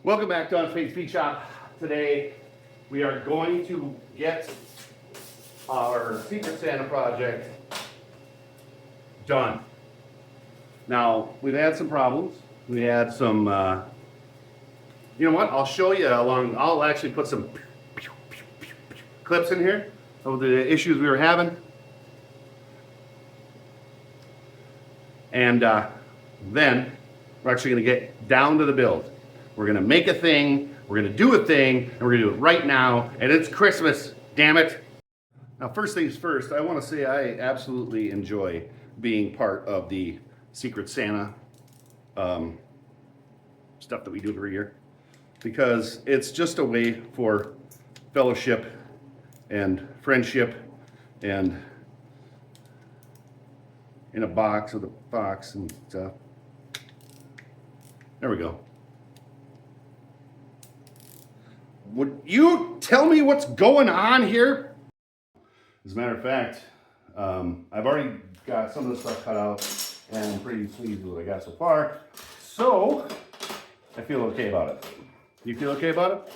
Welcome back to Peyton's Speak Shop. Today we are going to get our Secret Santa project done. Now, we've had some problems. We had some, you know what? I'll show you how long. I'll actually put some clips in here of the issues we were having. And then we're actually going to get down to the build. We're going to make a thing, we're going to do a thing, and we're going to do it right now. And it's Christmas, damn it. Now, first things first, I want to say I absolutely enjoy being part of the Secret Santa stuff that we do every year, because it's just a way for fellowship and friendship and in a box with a box and stuff. There we go. Would you tell me what's going on here? As a matter of fact, I've already got some of the stuff cut out and I'm pretty pleased with what I got so far. So, I feel okay about it. You feel okay about it?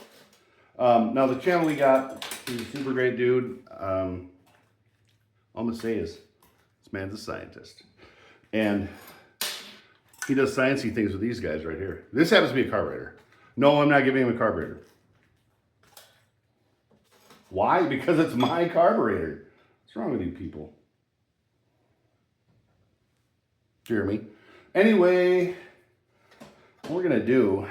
Now the channel we got, he's a super great dude. All I'm gonna say is, this man's a scientist. And he does sciencey things with these guys right here. This happens to be a carburetor. No, I'm not giving him a carburetor. Why? Because it's my carburetor. What's wrong with you people? Jeremy. Anyway, what we're gonna do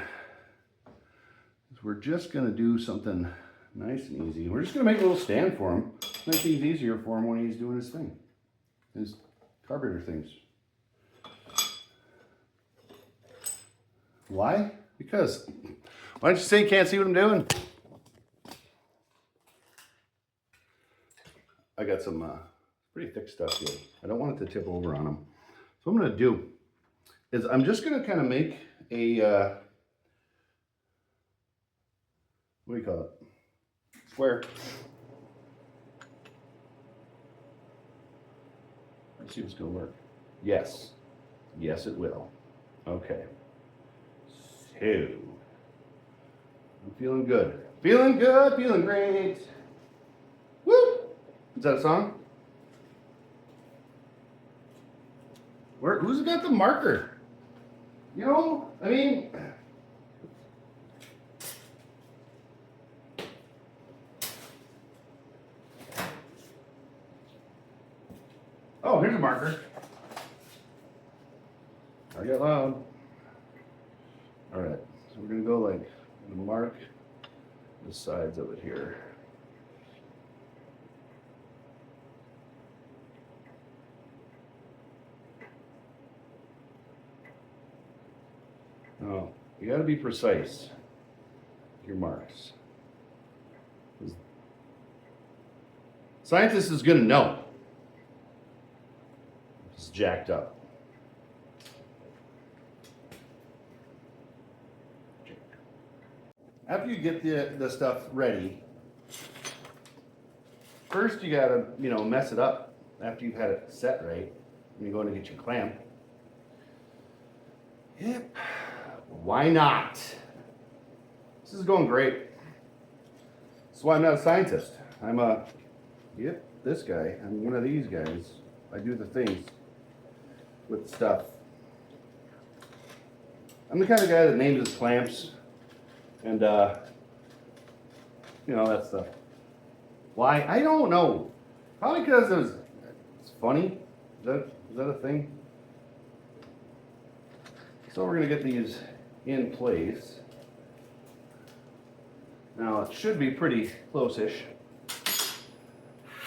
is we're just gonna do something nice and easy. We're just gonna make a little stand for him. Make things easier for him when he's doing his thing. His carburetor things. Why? Because, why don't you say you can't see what I'm doing? I got some pretty thick stuff here. I don't want it to tip over on them. So what I'm going to do is I'm just going to kind of make a, what do you call it? Square. Let's see if it's going to work. Yes. Yes, it will. Okay. So, I'm feeling good. Feeling good, feeling great. Woo! Is that a song? Who's got the marker? You know, I mean, oh, here's a marker. I got loud. All right, so we're gonna go like, mark the sides of it here. Oh, you got to be precise with your marks. Scientist is going to know. It's jacked up. After you get the stuff ready, first you got to, mess it up after you've had it set right. When you go in to get your clamp. Yep. Why not? This is going great. That's why I'm not a scientist. I'm this guy. I'm one of these guys. I do the things with stuff. I'm the kind of guy that names his clamps and, that stuff. Why? I don't know. Probably because it's funny. Is that a thing? So we're going to get these in place. Now it should be pretty close-ish.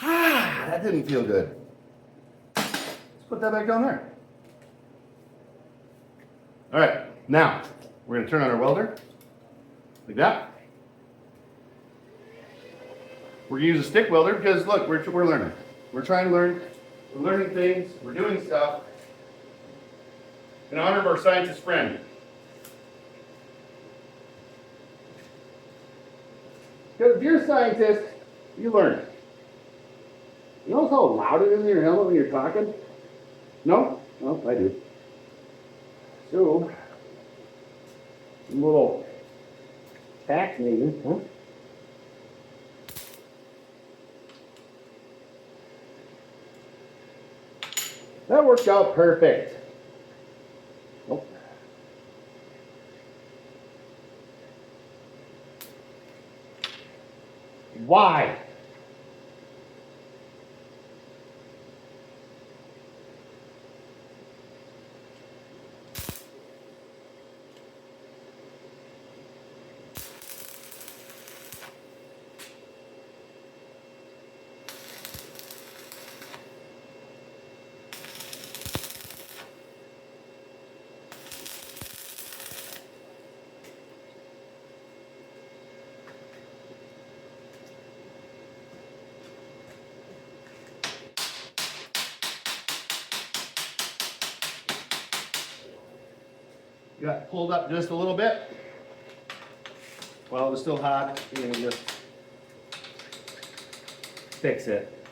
That didn't feel good. Let's put that back down there. All right, now we're going to turn on our welder like that. We're going to use a stick welder because look, we're learning. We're trying to learn. We're learning things. We're doing stuff in honor of our scientist friend. Because if you're a scientist, you learn. You know how loud it is in your helmet when you're talking? No? No, I do. So, a little Fascinating, huh? That worked out perfect. Nope. Why? Got pulled up just a little bit. While it was still hot, you can just fix it.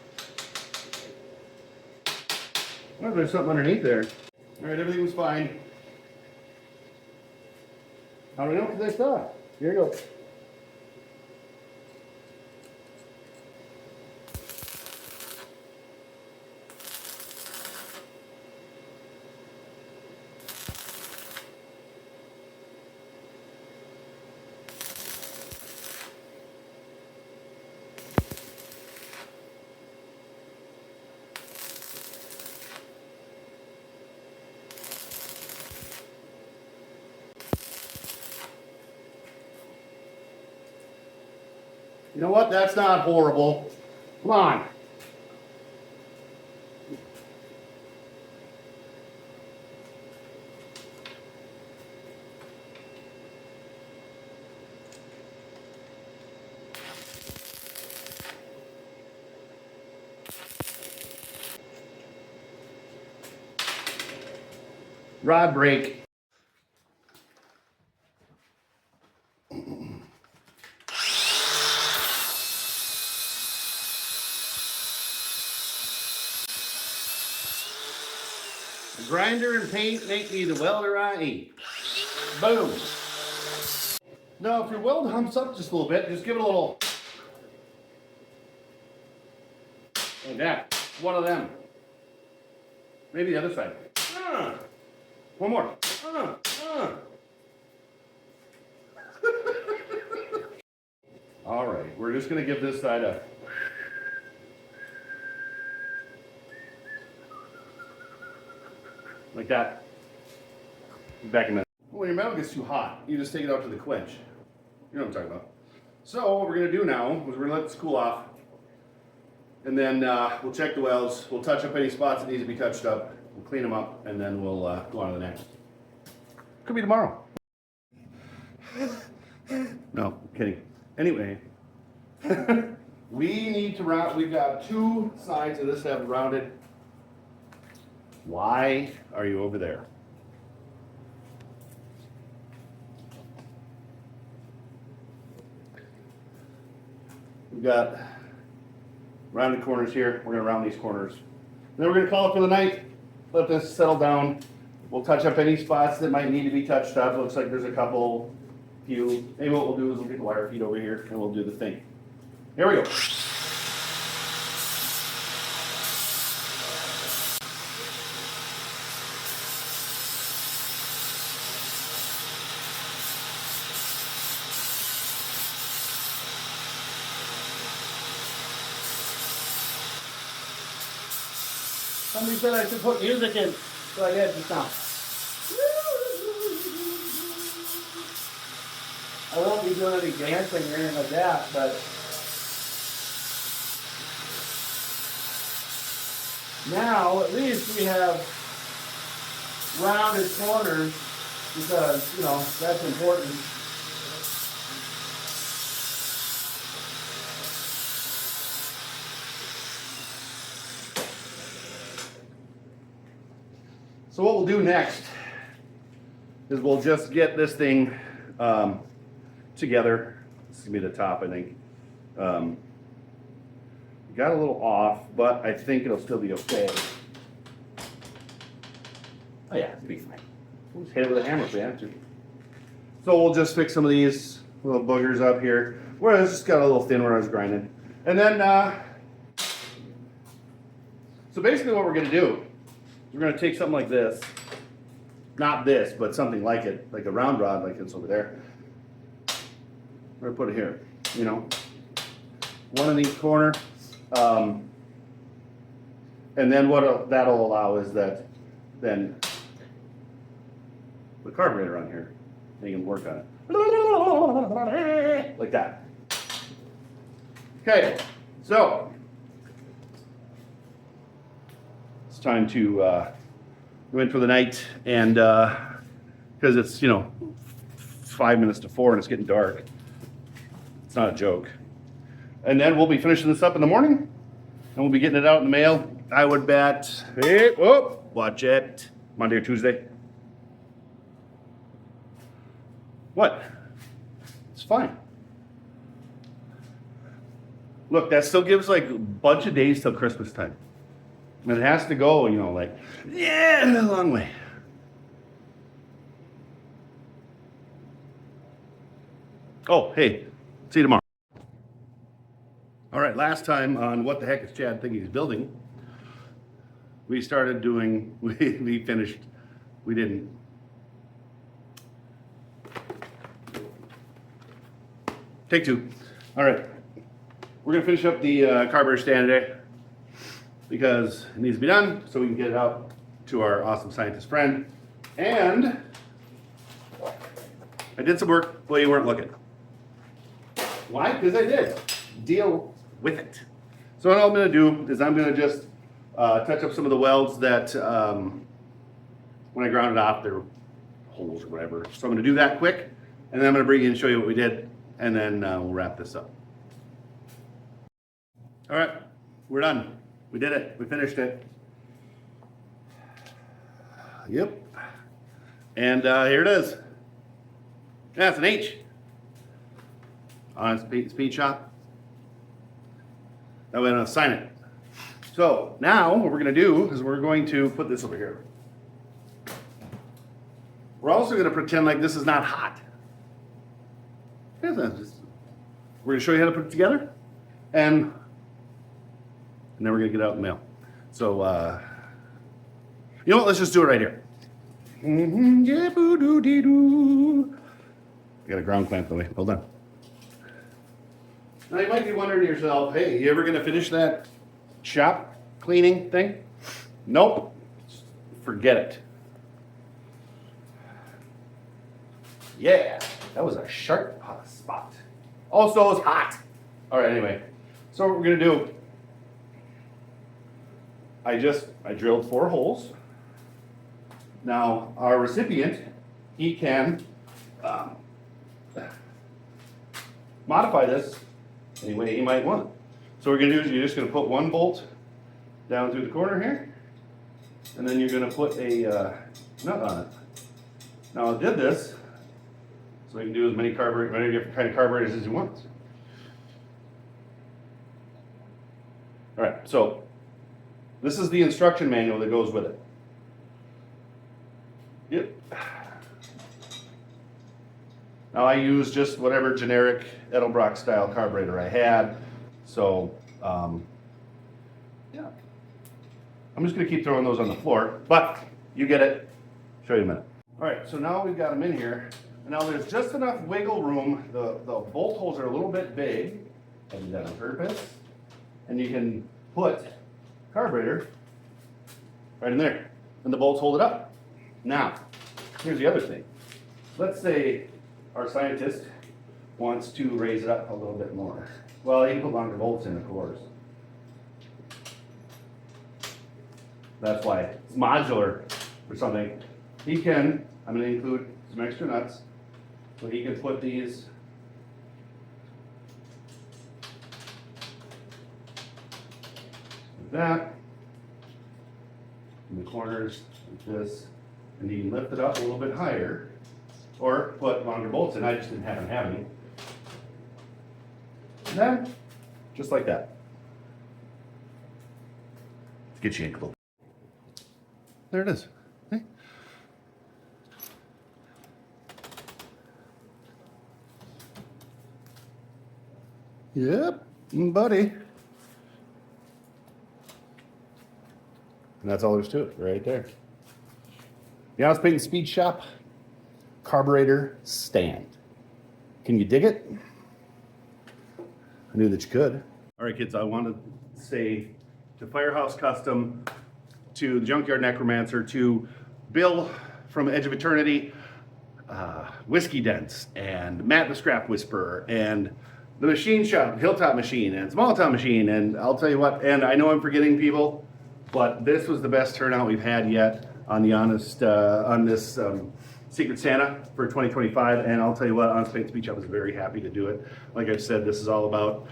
Well, there's something underneath there. All right, everything was fine. How do I know? Because I saw it. Here you go. You know what? That's not horrible. Come on. Rod brake. The grinder and paint make me the welder I am. Boom. Now, if your weld humps up just a little bit, just give it a little. Like that. One of them. Maybe the other side. One more. All right, we're just going to give this side a. Like that. Back in a minute. When your metal gets too hot, you just take it out to the quench. You know what I'm talking about. So what we're going to do now is we're going to let this cool off. And then we'll check the welds. We'll touch up any spots that need to be touched up. We'll clean them up, and then we'll go on to the next. Could be tomorrow. No, I'm kidding. Anyway, we need to round. We've got two sides of this that have rounded. Why are you over there? We've got rounded corners here. We're going to round these corners. Then we're going to call it for the night. Let this settle down. We'll touch up any spots that might need to be touched up. Looks like there's a couple, few. Maybe what we'll do is we'll get the wire feed over here and we'll do the thing. Here we go. Somebody said I should put music in, so I did just now. I won't be doing any dancing or anything like that, but now at least we have rounded corners because, you know, that's important. So what we'll do next is we'll just get this thing together. This is gonna be the top, I think. Got a little off, but I think it'll still be okay. Oh yeah, it'll be fine. We'll just hit it with a hammer if we have to. So we'll just fix some of these little boogers up here. Where it's just got a little thin where I was grinding. And then, so basically what we're gonna do, we're gonna take something like this, not this, but something like it, like a round rod like it's over there. We're gonna put it here, you know, one in each corner. And then what that'll allow is that then the carburetor on here, and you can work on it. Like that. Okay, so it's time to go in for the night, and because it's, you know, 5 minutes to 4 and it's getting dark. It's not a joke. And then we'll be finishing this up in the morning, and we'll be getting it out in the mail. I would bet, hey, oh, watch it, Monday or Tuesday. What? It's fine. Look, that still gives like a bunch of days till Christmas time. And it has to go, you know, like, yeah, a long way. Oh, hey, see you tomorrow. All right, last time on What the Heck is Chad Thinking He's Building, we started doing, we finished, we didn't. Take two. All right, we're gonna finish up the carburetor stand today because it needs to be done so we can get it out to our awesome scientist friend. And I did some work while you weren't looking. Why? Because I did. Deal with it. So what I'm gonna do is I'm gonna just touch up some of the welds that when I ground it off, there were holes or whatever. So I'm gonna do that quick, and then I'm gonna bring you and show you what we did, and then we'll wrap this up. All right, we're done. We did it. We finished it. Yep. And here it is. Yeah, it's an H on speed shop. That way I don't have to sign it. So now what we're going to do is we're going to put this over here. We're also going to pretend like this is not hot. We're going to show you how to put it together, and then we're going to get it out in the mail. So, you know what? Let's just do it right here. Yeah, boo-doo-dee-doo. I got a ground clamp the way. Hold on. Now you might be wondering to yourself, hey, you ever going to finish that shop cleaning thing? Nope. Forget it. Yeah, that was a sharp spot. Also, it's hot. All right, anyway. So what we're going to do, I drilled 4 holes. Now, our recipient, he can modify this any way he might want. So what we're going to do is you're just going to put 1 bolt down through the corner here, and then you're going to put a nut on it. Now I did this so you can do as many different kind of carburetors as you want. All right, so this is the instruction manual that goes with it. Yep. Now I use just whatever generic Edelbrock style carburetor I had. So, yeah. I'm just gonna keep throwing those on the floor, but you get it. Show you in a minute. All right, so now we've got them in here. And now there's just enough wiggle room. The bolt holes are a little bit big. I did that on purpose. And you can put carburetor right in there. And the bolts hold it up. Now, here's the other thing. Let's say our scientist wants to raise it up a little bit more. Well, he can put longer bolts in, of course. That's why it's modular or something. He can, I'm going to include some extra nuts, so he can put these like that in the corners like this, and he can lift it up a little bit higher, or put longer bolts in. I just didn't happen to have any. And then, just like that. Let's get you in close. There it is. Okay. Yep, buddy. And that's all there's to it, right there. The Honest Peyton Speed Shop carburetor stand. Can you dig it? I knew that you could. All right, kids, I want to say to Firehouse Custom, to the Junkyard Necromancer, to Bill from Edge of Eternity, Whiskey Dents, and Matt the Scrap Whisperer, and the Machine Shop, Hilltop Machine, and Small Town Machine, and I'll tell you what, and I know I'm forgetting people, but this was the best turnout we've had yet on the on this Secret Santa for 2025, and I'll tell you what, Honest Peyton Speed Shop was very happy to do it. Like I've said, this is all about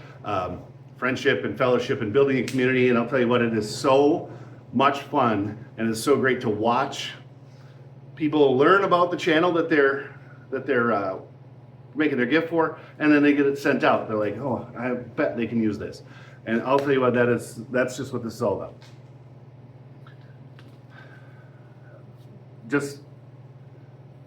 friendship and fellowship and building a community, and I'll tell you what, it is so much fun, and it's so great to watch people learn about the channel that they're making their gift for, and then they get it sent out. They're like, oh, I bet they can use this. And I'll tell you what, that's just what this is all about. Just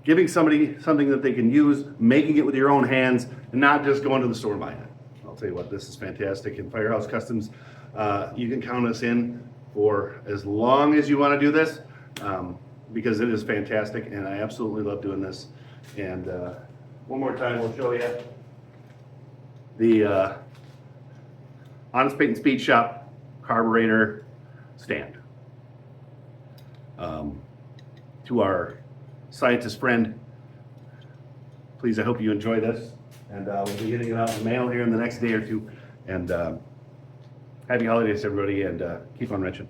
giving somebody something that they can use, making it with your own hands, and not just going to the store and buying it. I'll tell you what, this is fantastic. And Firehouse Customs, you can count us in for as long as you want to do this, because it is fantastic, and I absolutely love doing this. And one more time, we'll show you the Honest Peyton Speed Shop carburetor stand. To our scientist friend, please, I hope you enjoy this, and we'll be getting it out in the mail here in the next day or two. And happy holidays, everybody, and keep on wrenching.